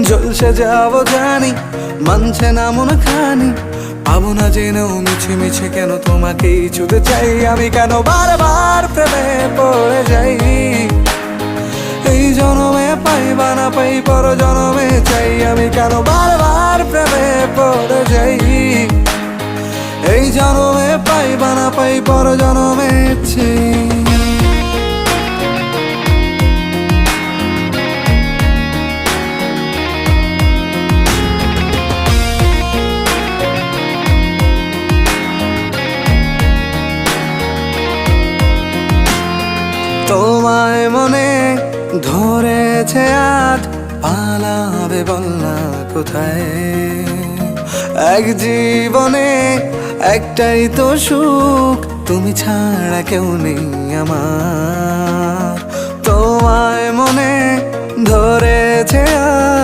জলসে যাবো জানি, মানছে না মন খানি। পাবো না জেনেও মিছে মিছে কেন তোমাকেই ছুতে চাই আমি, কেন বারবার প্রেমে পড়ে যাই। এই জনমে পাই বা না পাই পর জনমে চাই আমি, কেন বারবার প্রেমে পড়ে যাই। এই জনমে পাই বা না পাই পর জনমে চাই। তোমায় মনে ধরেছে আজ, পালাবে বল না কোথায়। এক জীবনে একটাই তো সুখ, তুমি ছাড়া কেউ নেই আমার। তোমায় মনে ধরেছে আজ।